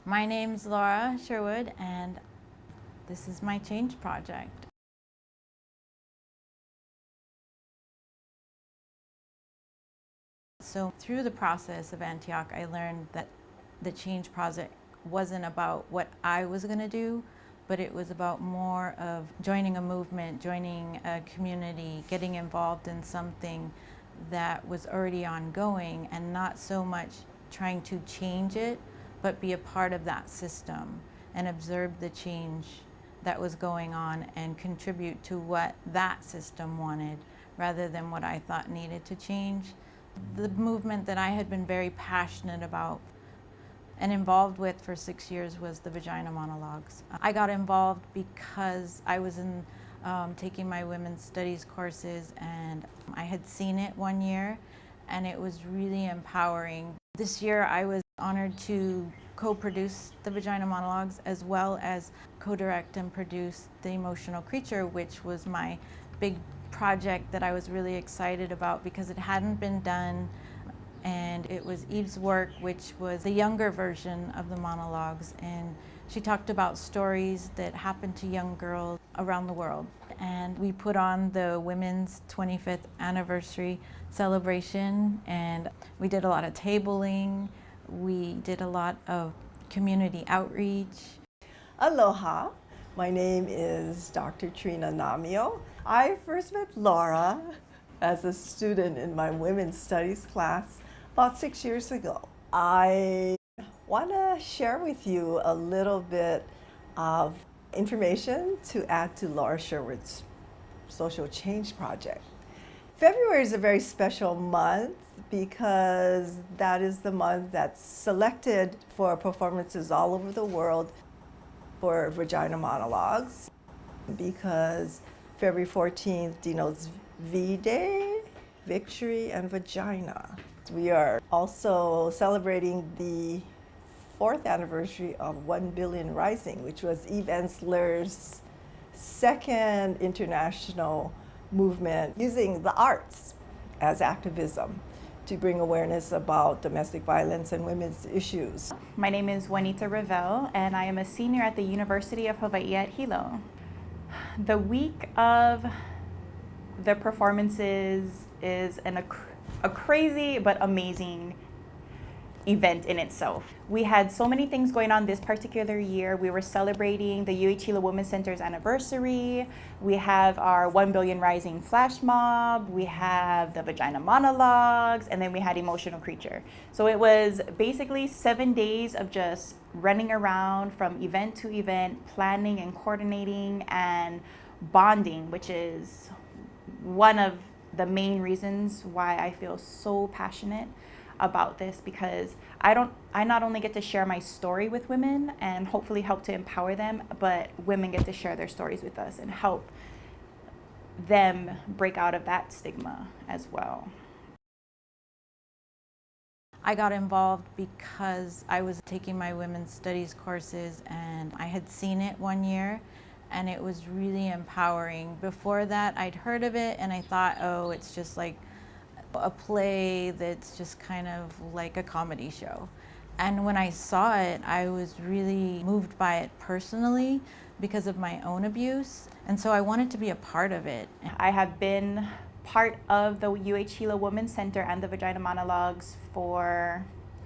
My name's Laura Sherwood, and this is my change project. So through the process of Antioch, I learned that the change project wasn't about what I was going to do, but it was about more of joining a movement, joining a community, getting involved in something that was already ongoing, and not so much trying to change it, but be a part of that system and observe the change that was going on and contribute to what that system wanted rather than what I thought needed to change. The movement that I had been very passionate about and involved with for 6 years was the vagina monologues. I got involved because I was taking my women's studies courses, and I had seen it one year, and it was really empowering. This year I was honored to co-produce the vagina monologues as well as co-direct and produce The Emotional Creature, which was my big project that I was really excited about because it hadn't been done, and it was Eve's work, which was the younger version of the monologues, and she talked about stories that happened to young girls around the world. And we put on the women's 25th anniversary celebration, and we did a lot of tabling, we did a lot of community outreach. Aloha, my name is Dr. Trina Namio. I first met Laura as a student in my women's studies class about 6 years ago. I want to share with you a little bit of information to add to Laura Sherwood's social change project. February is a very special month because that is the month that's selected for performances all over the world for vagina monologues, because February 14th denotes V-Day, victory, and vagina. We are also celebrating the 4th anniversary of 1 Billion Rising, which was Eve Ensler's second international movement using the arts as activism to bring awareness about domestic violence and women's issues. My name is Juanita Ravel, and I am a senior at the University of Hawaii at Hilo. The week of the performances is a crazy but amazing event in itself. We had so many things going on this particular year. We were celebrating the UH Hilo Women's Center's anniversary. We have our 1 Billion Rising flash mob. We have the vagina monologues, and then we had Emotional Creature. So it was basically 7 days of just running around from event to event, planning and coordinating and bonding, which is one of the main reasons why I feel so passionate about this, because I not only get to share my story with women and hopefully help to empower them, but women get to share their stories with us and help them break out of that stigma as well. I got involved because I was taking my women's studies courses, and I had seen it one year, and it was really empowering. Before that, I'd heard of it, and I thought, oh, it's just like a play that's just kind of like a comedy show. And when I saw it, I was really moved by it personally because of my own abuse, and so I wanted to be a part of it. I have been part of the UH Hilo Women's Center and the Vagina Monologues for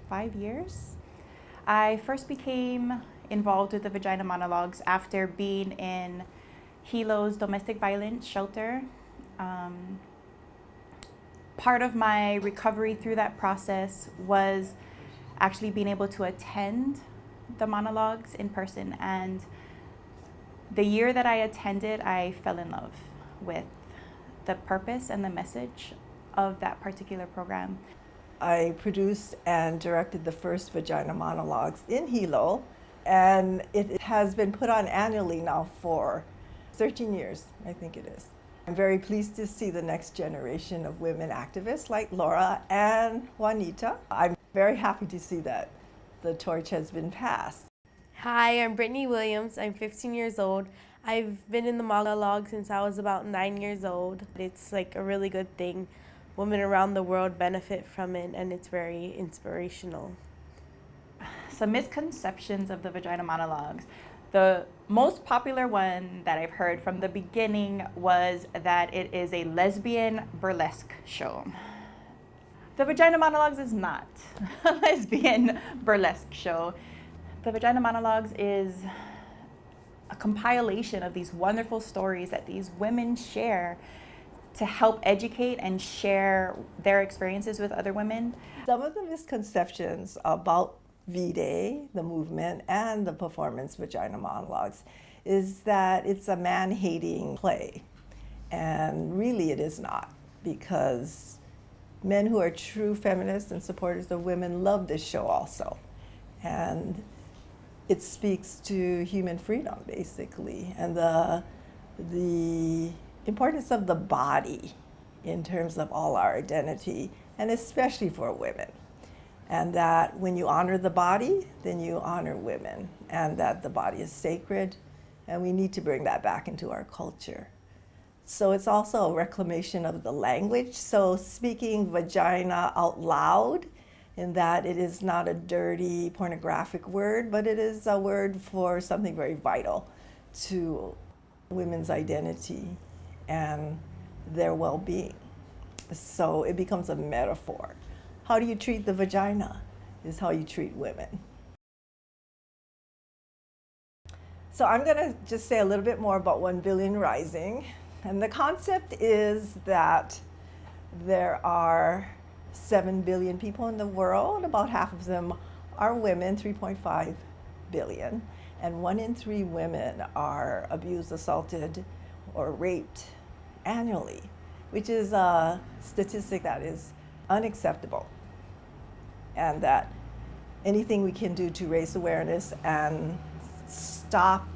5 years. I first became involved with the Vagina Monologues after being in Hilo's domestic violence shelter. Part of my recovery through that process was actually being able to attend the monologues in person. And the year that I attended, I fell in love with the purpose and the message of that particular program. I produced and directed the first vagina monologues in Hilo, and it has been put on annually now for 13 years, I think it is. I'm very pleased to see the next generation of women activists like Laura and Juanita. I'm very happy to see that the torch has been passed. Hi, I'm Brittany Williams. I'm 15 years old. I've been in the monologue since I was about 9 years old. It's like a really good thing. Women around the world benefit from it, and it's very inspirational. some misconceptions of the vagina monologues. The most popular one that I've heard from the beginning was that it is a lesbian burlesque show. The Vagina Monologues is not a lesbian burlesque show. The Vagina Monologues is a compilation of these wonderful stories that these women share to help educate and share their experiences with other women. Some of the misconceptions about V-Day, the movement, and the performance Vagina Monologues is that it's a man-hating play. And really it is not, because men who are true feminists and supporters of women love this show also. And it speaks to human freedom, basically, and the importance of the body in terms of all our identity, and especially for women. And that when you honor the body, then you honor women, and that the body is sacred, and we need to bring that back into our culture. So it's also a reclamation of the language. So speaking vagina out loud, in that it is not a dirty pornographic word, but it is a word for something very vital to women's identity and their well-being. So it becomes a metaphor. How do you treat the vagina is how you treat women. So I'm gonna just say a little bit more about 1 billion rising. And the concept is that there are 7 billion people in the world. About half of them are women, 3.5 billion. And 1 in 3 women are abused, assaulted, or raped annually, which is a statistic that is unacceptable. And that anything we can do to raise awareness and stop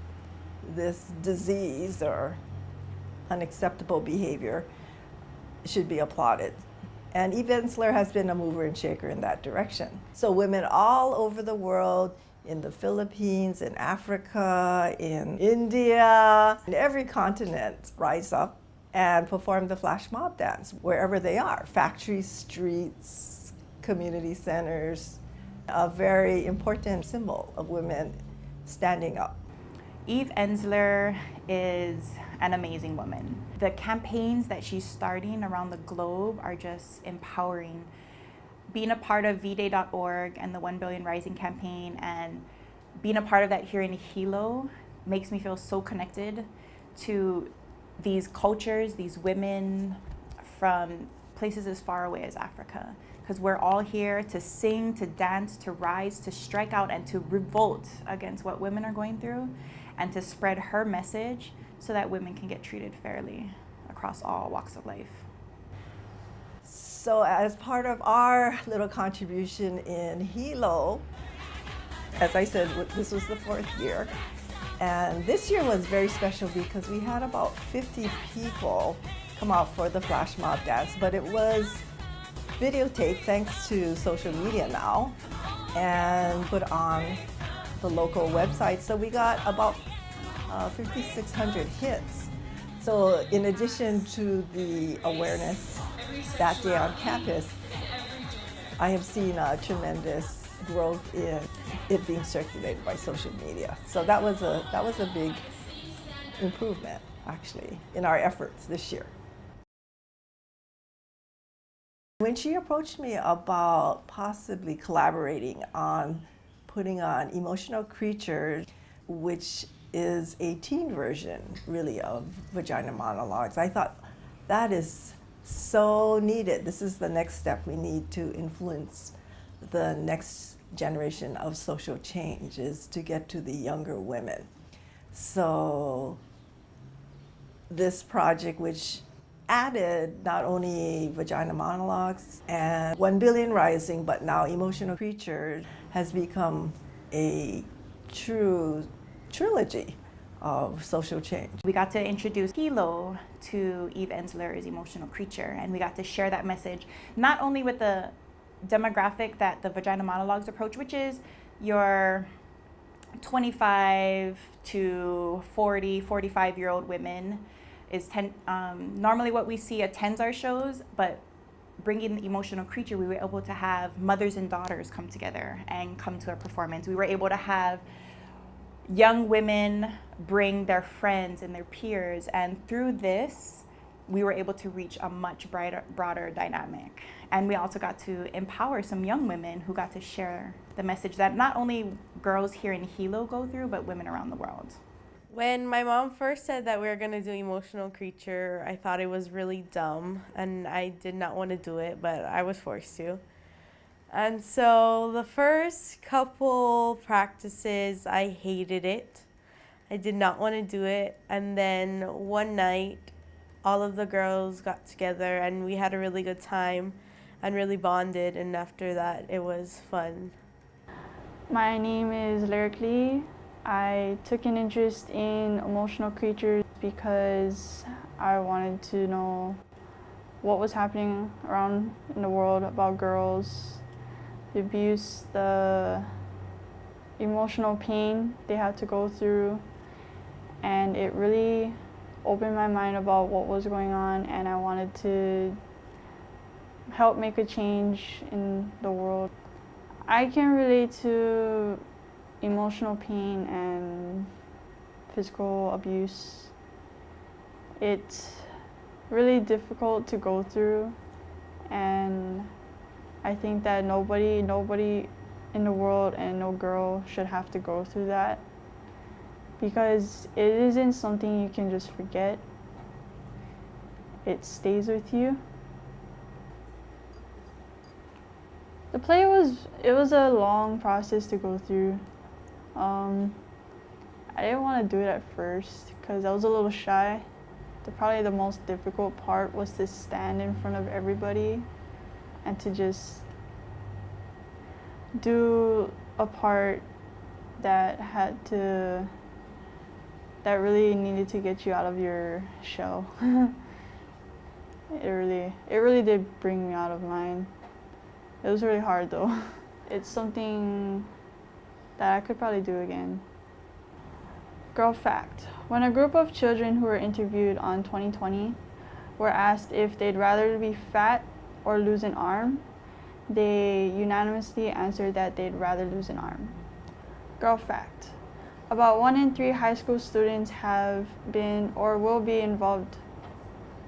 this disease or unacceptable behavior should be applauded. And Eve Ensler has been a mover and shaker in that direction. So women all over the world, in the Philippines, in Africa, in India, in every continent, rise up and perform the flash mob dance wherever they are. Factories, streets, community centers, a very important symbol of women standing up. Eve Ensler is an amazing woman. The campaigns that she's starting around the globe are just empowering. Being a part of vday.org and the 1 Billion Rising campaign and being a part of that here in Hilo makes me feel so connected to these cultures, these women from places as far away as Africa. Because we're all here to sing, to dance, to rise, to strike out, and to revolt against what women are going through, and to spread her message so that women can get treated fairly across all walks of life. So as part of our little contribution in Hilo, as I said, this was the 4th year. And this year was very special because we had about 50 people come out for the flash mob dance, but it was videotaped thanks to social media now and put on the local website. So we got about 5,600 hits. So in addition to the awareness that day on campus, I have seen a tremendous growth in it being circulated by social media. So that was a big improvement, actually, in our efforts this year. When she approached me about possibly collaborating on putting on Emotional Creatures, which is a teen version, really, of Vagina Monologues, I thought that is so needed. This is the next step. We need to influence the next generation of social change, is to get to the younger women. So this project, which added not only Vagina Monologues and 1 Billion Rising, but now Emotional Creatures, has become a true trilogy of social change. We got to introduce Hilo to Eve Ensler's Emotional Creature, and we got to share that message not only with the demographic that the Vagina Monologues approach, which is your 25 to 40, 45-year-old women, is normally what we see at Tenzar shows, but bringing the emotional creature, we were able to have mothers and daughters come together and come to a performance. We were able to have young women bring their friends and their peers, and through this, we were able to reach a much broader dynamic. And we also got to empower some young women who got to share the message that not only girls here in Hilo go through, but women around the world. When my mom first said that we were going to do emotional creature, I thought it was really dumb and I did not want to do it, but I was forced to. And so the first couple practices, I hated it. I did not want to do it. And then one night, all of the girls got together and we had a really good time and really bonded. And after that, it was fun. My name is Lyric Lee. I took an interest in emotional creatures because I wanted to know what was happening around in the world about girls, the abuse, the emotional pain they had to go through, and it really opened my mind about what was going on, and I wanted to help make a change in the world. I can relate to emotional pain and physical abuse. It's really difficult to go through, and I think that nobody in the world and no girl should have to go through that, because it isn't something you can just forget. It stays with you. The play was a long process to go through. I didn't want to do it at first because I was a little shy. Probably the most difficult part was to stand in front of everybody and to just do a part that really needed to get you out of your shell. It really did bring me out of mine. It was really hard though. It's something that I could probably do again. Girl fact. When a group of children who were interviewed on 2020 were asked if they'd rather be fat or lose an arm, they unanimously answered that they'd rather lose an arm. Girl fact. About 1 in 3 high school students have been or will be involved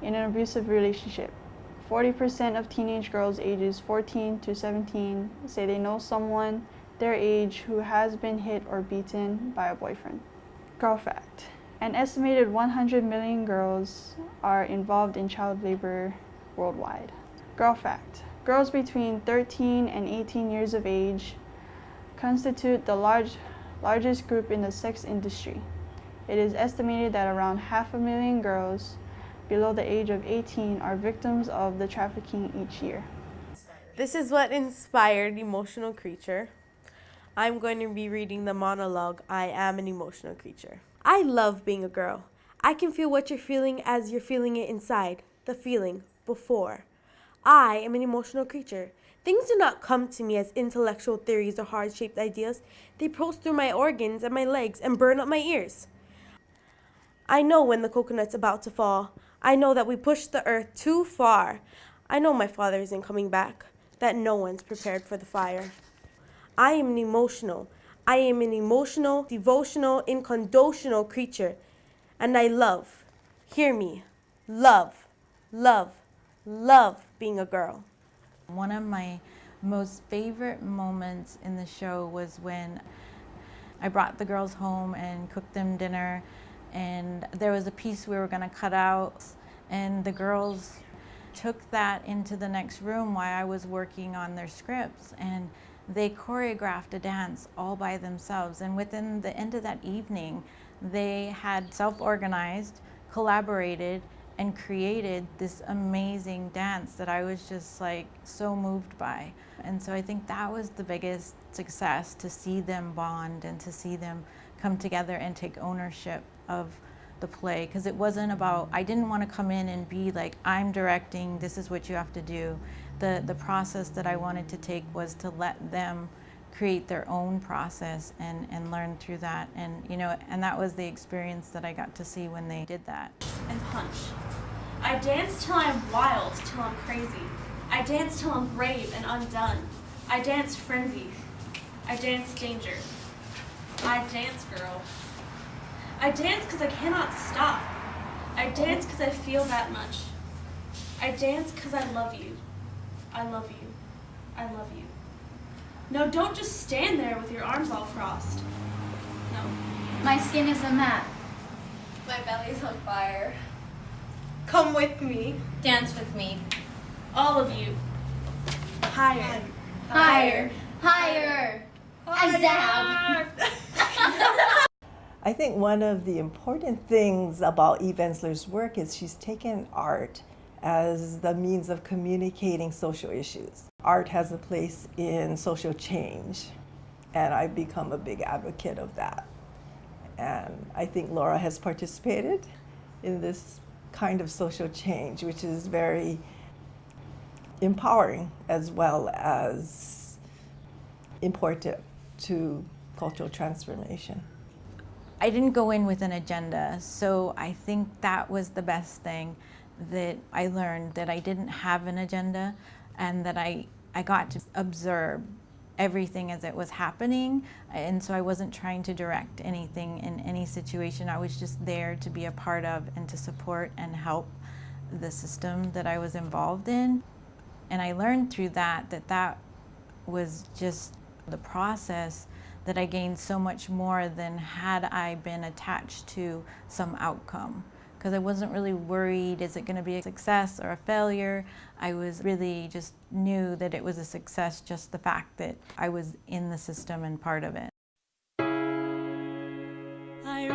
in an abusive relationship. 40% of teenage girls ages 14 to 17 say they know someone their age who has been hit or beaten by a boyfriend. Girl fact. An estimated 100 million girls are involved in child labor worldwide. Girl fact. Girls between 13 and 18 years of age constitute the largest group in the sex industry. It is estimated that around 500,000 girls below the age of 18 are victims of the trafficking each year. This is what inspired Emotional Creature. I'm going to be reading the monologue, I Am an Emotional Creature. I love being a girl. I can feel what you're feeling as you're feeling it inside, the feeling before. I am an emotional creature. Things do not come to me as intellectual theories or heart-shaped ideas. They pulse through my organs and my legs and burn up my ears. I know when the coconut's about to fall. I know that we pushed the earth too far. I know my father isn't coming back, that no one's prepared for the fire. I am an emotional, devotional, inconditional creature. And I love, hear me, love being a girl. One of my most favorite moments in the show was when I brought the girls home and cooked them dinner, and there was a piece we were going to cut out, and the girls took that into the next room while I was working on their scripts, and they choreographed a dance all by themselves. And within the end of that evening, they had self-organized, collaborated, and created this amazing dance that I was just like so moved by. And so I think that was the biggest success, to see them bond and to see them come together and take ownership of the play. Because it wasn't about, I didn't want to come in and be like, I'm directing, this is what you have to do. The process that I wanted to take was to let them create their own process and learn through that. And and that was the experience that I got to see when they did that. And punch. I dance till I'm wild, till I'm crazy. I dance till I'm brave and undone. I dance frenzy. I dance danger. I dance, girl. I dance because I cannot stop. I dance because I feel that much. I dance because I love you. I love you. I love you. No, don't just stand there with your arms all crossed. No. My skin is a mat. My belly's on fire. Come with me. Dance with me. All of you. Higher. Higher, higher, and down. I think one of the important things about Eve Ensler's work is she's taken art as the means of communicating social issues. Art has a place in social change, and I've become a big advocate of that. And I think Laura has participated in this kind of social change, which is very empowering as well as important to cultural transformation. I didn't go in with an agenda, so I think that was the best thing that I learned, that I didn't have an agenda and that I got to observe everything as it was happening, and so I wasn't trying to direct anything in any situation. I was just there to be a part of and to support and help the system that I was involved in. And I learned through that was just the process that I gained so much more than had I been attached to some outcome. Because I wasn't really worried, is it going to be a success or a failure? I was really just knew that it was a success, just the fact that I was in the system and part of it. I